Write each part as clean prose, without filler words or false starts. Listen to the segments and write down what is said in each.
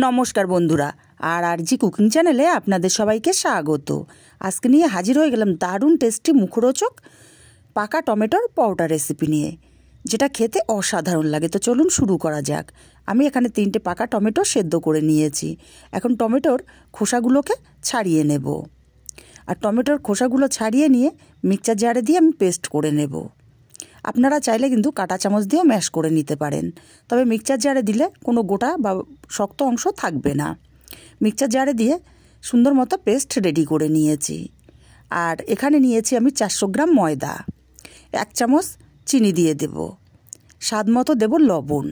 নমস্কার বন্ধুরা, আর জি কুকিং চ্যানেলে আপনাদের সবাইকে স্বাগত। আজকে নিয়ে হাজির হয়ে গেলাম দারুণ টেস্টি মুখরোচক পাকা টমেটোর পরোটা রেসিপি নিয়ে, যেটা খেতে অসাধারণ লাগে। তো চলুন শুরু করা যাক। আমি এখানে 3টে পাকা টমেটো সেদ্ধ করে নিয়েছি। এখন টমেটোর খোসাগুলোকে ছাড়িয়ে নেব, আর টমেটোর খোসাগুলো ছাড়িয়ে নিয়ে মিক্সচার জারে দিয়ে আমি পেস্ট করে নেব। আপনারা চাইলে কিন্তু কাঁটা চামচ দিয়েও ম্যাশ করে নিতে পারেন, তবে মিক্সচার জারে দিলে কোনো গোটা বা শক্ত অংশ থাকবে না। মিক্সচার জারে দিয়ে সুন্দর মতো পেস্ট রেডি করে নিয়েছি। আর এখানে নিয়েছি আমি 400 গ্রাম ময়দা, 1 চামচ চিনি দিয়ে দেব, স্বাদ মতো দেব লবণ,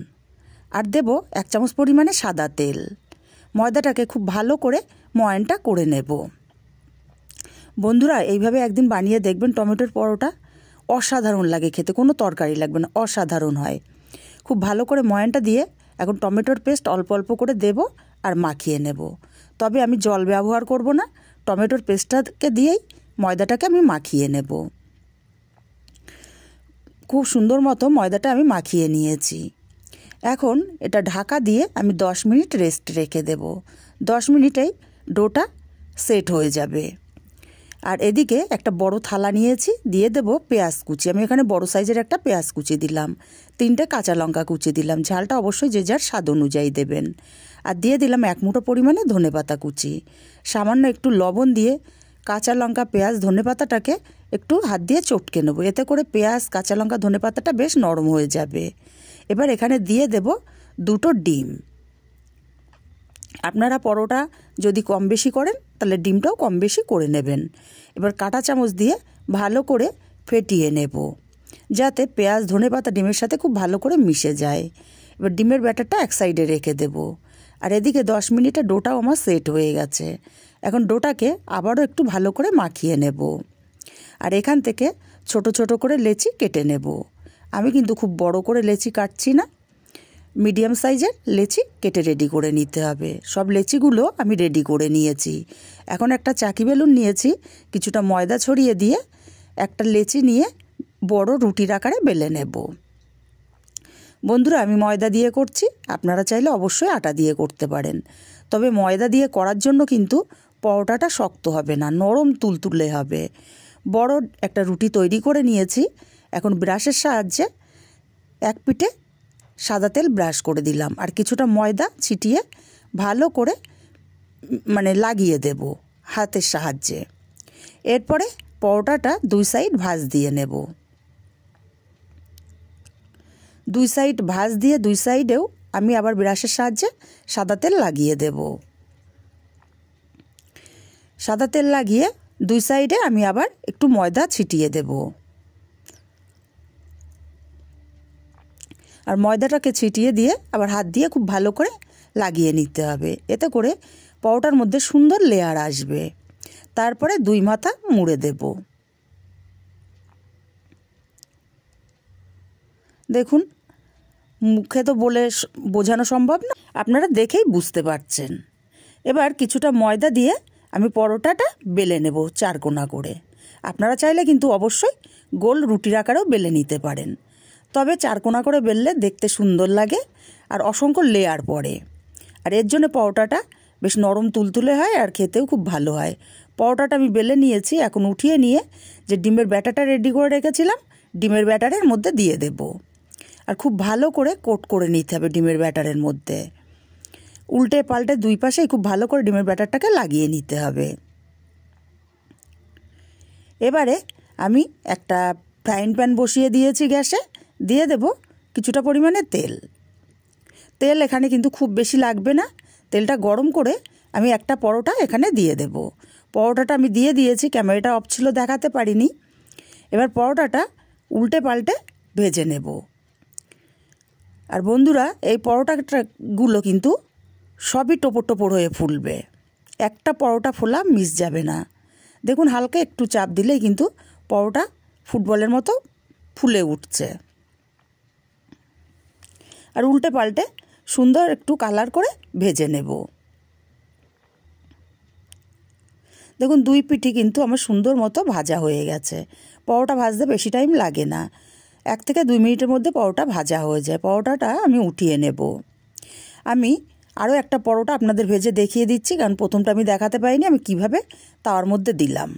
আর দেব 1 চামচ পরিমাণে সাদা তেল। ময়দাটাকে খুব ভালো করে ময়ানটা করে নেব। বন্ধুরা, এইভাবে একদিন বানিয়ে দেখবেন টমেটোর পরোটা, অসাধারণ লাগে খেতে, কোনো তরকারি লাগবে না, অসাধারণ হয়। খুব ভালো করে ময়ানটা দিয়ে এখন টমেটোর পেস্ট অল্প অল্প করে দেব আর মাখিয়ে নেব। তবে আমি জল ব্যবহার করব না, টমেটোর পেস্টটাকে দিয়েই ময়দাটাকে আমি মাখিয়ে নেব। খুব সুন্দর মতো ময়দাটা আমি মাখিয়ে নিয়েছি। এখন এটা ঢাকা দিয়ে আমি 10 মিনিট রেস্ট রেখে দেব। 10 মিনিটেই ডোটা সেট হয়ে যাবে। আর এদিকে একটা বড় থালা নিয়েছি, দিয়ে দেব পেঁয়াজ কুচি। আমি এখানে বড় সাইজের একটা পেঁয়াজ কুচি দিলাম, 3টে কাঁচা লঙ্কা কুচি দিলাম। ঝালটা অবশ্যই যে যার স্বাদ অনুযায়ী দেবেন। আর দিয়ে দিলাম 1 মুঠো পরিমাণে ধনেপাতা কুচি। সামান্য একটু লবণ দিয়ে কাঁচা লঙ্কা, পেঁয়াজ, ধনেপাতাটাকে একটু হাত দিয়ে চটকে নেব। এতে করে পেঁয়াজ, কাঁচা লঙ্কা, ধনেপাতাটা বেশ নরম হয়ে যাবে। এবার এখানে দিয়ে দেব 2টো ডিম। আপনারা পরোটা যদি কম বেশি করেন তাহলে ডিমটাও কম বেশি করে নেবেন। এবার কাঁটা চামচ দিয়ে ভালো করে ফেটিয়ে নেব, যাতে পেঁয়াজ, ধনেপাতা ডিমের সাথে খুব ভালো করে মিশে যায়। এবার ডিমের ব্যাটারটা এক সাইডে রেখে দেব। আর এদিকে 10 মিনিটে ডোটাও আমার সেট হয়ে গেছে। এখন ডোটাকে আবারও একটু ভালো করে মাখিয়ে নেব। আর এখান থেকে ছোট ছোট করে লেচি কেটে নেব। আমি কিন্তু খুব বড় করে লেচি কাটছি না, মিডিয়াম সাইজের লেচি কেটে রেডি করে নিতে হবে। সব লেচিগুলো আমি রেডি করে নিয়েছি। এখন একটা চাকি বেলুন নিয়েছি, কিছুটা ময়দা ছড়িয়ে দিয়ে একটা লেচি নিয়ে বড় রুটির আকারে বেলে নেব। বন্ধুরা, আমি ময়দা দিয়ে করছি, আপনারা চাইলে অবশ্যই আটা দিয়ে করতে পারেন। তবে ময়দা দিয়ে করার জন্য কিন্তু পরোটাটা শক্ত হবে না, নরম তুলতুলে হবে। বড় একটা রুটি তৈরি করে নিয়েছি। এখন ব্রাশের সাহায্যে এক পিঠে সাদা তেল ব্রাশ করে দিলাম, আর কিছুটা ময়দা ছিটিয়ে ভালো করে লাগিয়ে দেব হাতের সাহায্যে। এরপরে পরোটাটা 2 সাইড ভাঁজ দিয়ে নেব। 2 সাইড ভাঁজ দিয়ে 2 সাইডেও আমি আবার ব্রাশের সাহায্যে সাদা তেল লাগিয়ে দেব। সাদা তেল লাগিয়ে 2 সাইডে আমি আবার একটু ময়দা ছিটিয়ে দেব। আর ময়দাটাকে ছিটিয়ে দিয়ে আবার হাত দিয়ে খুব ভালো করে লাগিয়ে নিতে হবে। এতে করে পরোটার মধ্যে সুন্দর লেয়ার আসবে। তারপরে 2 মাথা মুড়ে দেব। দেখুন, মুখে তো বলে বোঝানো সম্ভব না, আপনারা দেখেই বুঝতে পারছেন। এবার কিছুটা ময়দা দিয়ে আমি পরোটাটা বেলে নেব 4 কোনা করে। আপনারা চাইলে কিন্তু অবশ্যই গোল রুটির আকারেও বেলে নিতে পারেন, তবে 4 কোনা করে বেললে দেখতে সুন্দর লাগে আর অসংখ্য লেয়ার পড়ে। আর এর জন্য পরোটাটা বেশ নরম তুলতুলে হয় আর খেতেও খুব ভালো হয়। পরোটাটা আমি বেলে নিয়েছি। এখন উঠিয়ে নিয়ে যে ডিমের ব্যাটারটা রেডি করে রেখেছিলাম, ডিমের ব্যাটারের মধ্যে দিয়ে দেব। আর খুব ভালো করে কোট করে নিতে হবে ডিমের ব্যাটারের মধ্যে। উল্টে পাল্টে 2 পাশেই খুব ভালো করে ডিমের ব্যাটারটাকে লাগিয়ে নিতে হবে। এবারে আমি একটা ফ্রাইং প্যান বসিয়ে দিয়েছি গ্যাসে, দিয়ে দেব কিছুটা পরিমাণে তেল। তেল এখানে কিন্তু খুব বেশি লাগবে না। তেলটা গরম করে আমি একটা পরোটা এখানে দিয়ে দেব। পরোটাটা আমি দিয়ে দিয়েছি, ক্যামেরাটা অফ ছিল দেখাতে পারিনি। এবার পরোটাটা উল্টে পাল্টে ভেজে নেব। আর বন্ধুরা, এই পরোটাগুলো কিন্তু সবই টোপর টোপর হয়ে ফুলবে, একটা পরোটা ফোলা মিস যাবে না। দেখুন, হালকা একটু চাপ দিলেই কিন্তু পরোটা ফুটবলের মতো ফুলে উঠছে। আর উল্টে পাল্টে সুন্দর একটু কালার করে ভেজে নেব। দেখুন, 2 পিঠই কিন্তু আমার সুন্দর মতো ভাজা হয়ে গেছে। পরোটা ভাজতে বেশি টাইম লাগে না, 1 থেকে 2 মিনিটের মধ্যে পরোটা ভাজা হয়ে যায়। পরোটাটা আমি উঠিয়ে নেব। আমি আরও একটা পরোটা আপনাদের ভেজে দেখিয়ে দিচ্ছি, কারণ প্রথমটা আমি দেখাতে পাইনি আমি কিভাবে তাওয়ার মধ্যে দিলাম।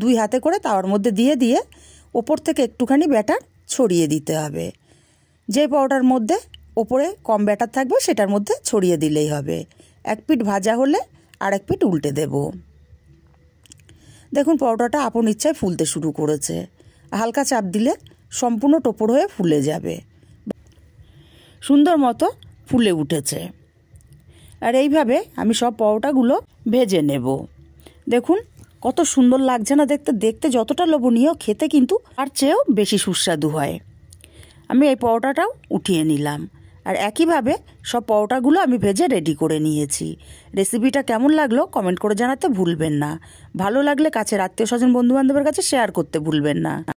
2 হাতে করে তাওয়ার মধ্যে দিয়ে ওপর থেকে একটুখানি ব্যাটার ছড়িয়ে দিতে হবে। যে পরোটার মধ্যে ওপরে কম ব্যাটার থাকবে সেটার মধ্যে ছড়িয়ে দিলেই হবে। এক পিঠ ভাজা হলে আর এক পিঠ উল্টে দেব। দেখুন পরোটাটা আপন ইচ্ছায় ফুলতে শুরু করেছে। হালকা চাপ দিলে সম্পূর্ণ টোপর হয়ে ফুলে যাবে। সুন্দর মতো ফুলে উঠেছে। আর এইভাবে আমি সব পরোটাগুলো ভেজে নেব। দেখুন কত সুন্দর লাগছে না দেখতে, দেখতে যতটা লোভনীয় খেতে কিন্তু তার চেয়েও বেশি সুস্বাদু হয়। আমি এই পরোটাটাও উঠিয়ে নিলাম। আর একইভাবে সব পরোটাগুলো আমি ভেজে রেডি করে নিয়েছি। রেসিপিটা কেমন লাগলো কমেন্ট করে জানাতে ভুলবেন না। ভালো লাগলে কাছের আত্মীয় স্বজন বন্ধুবান্ধবের কাছে শেয়ার করতে ভুলবেন না।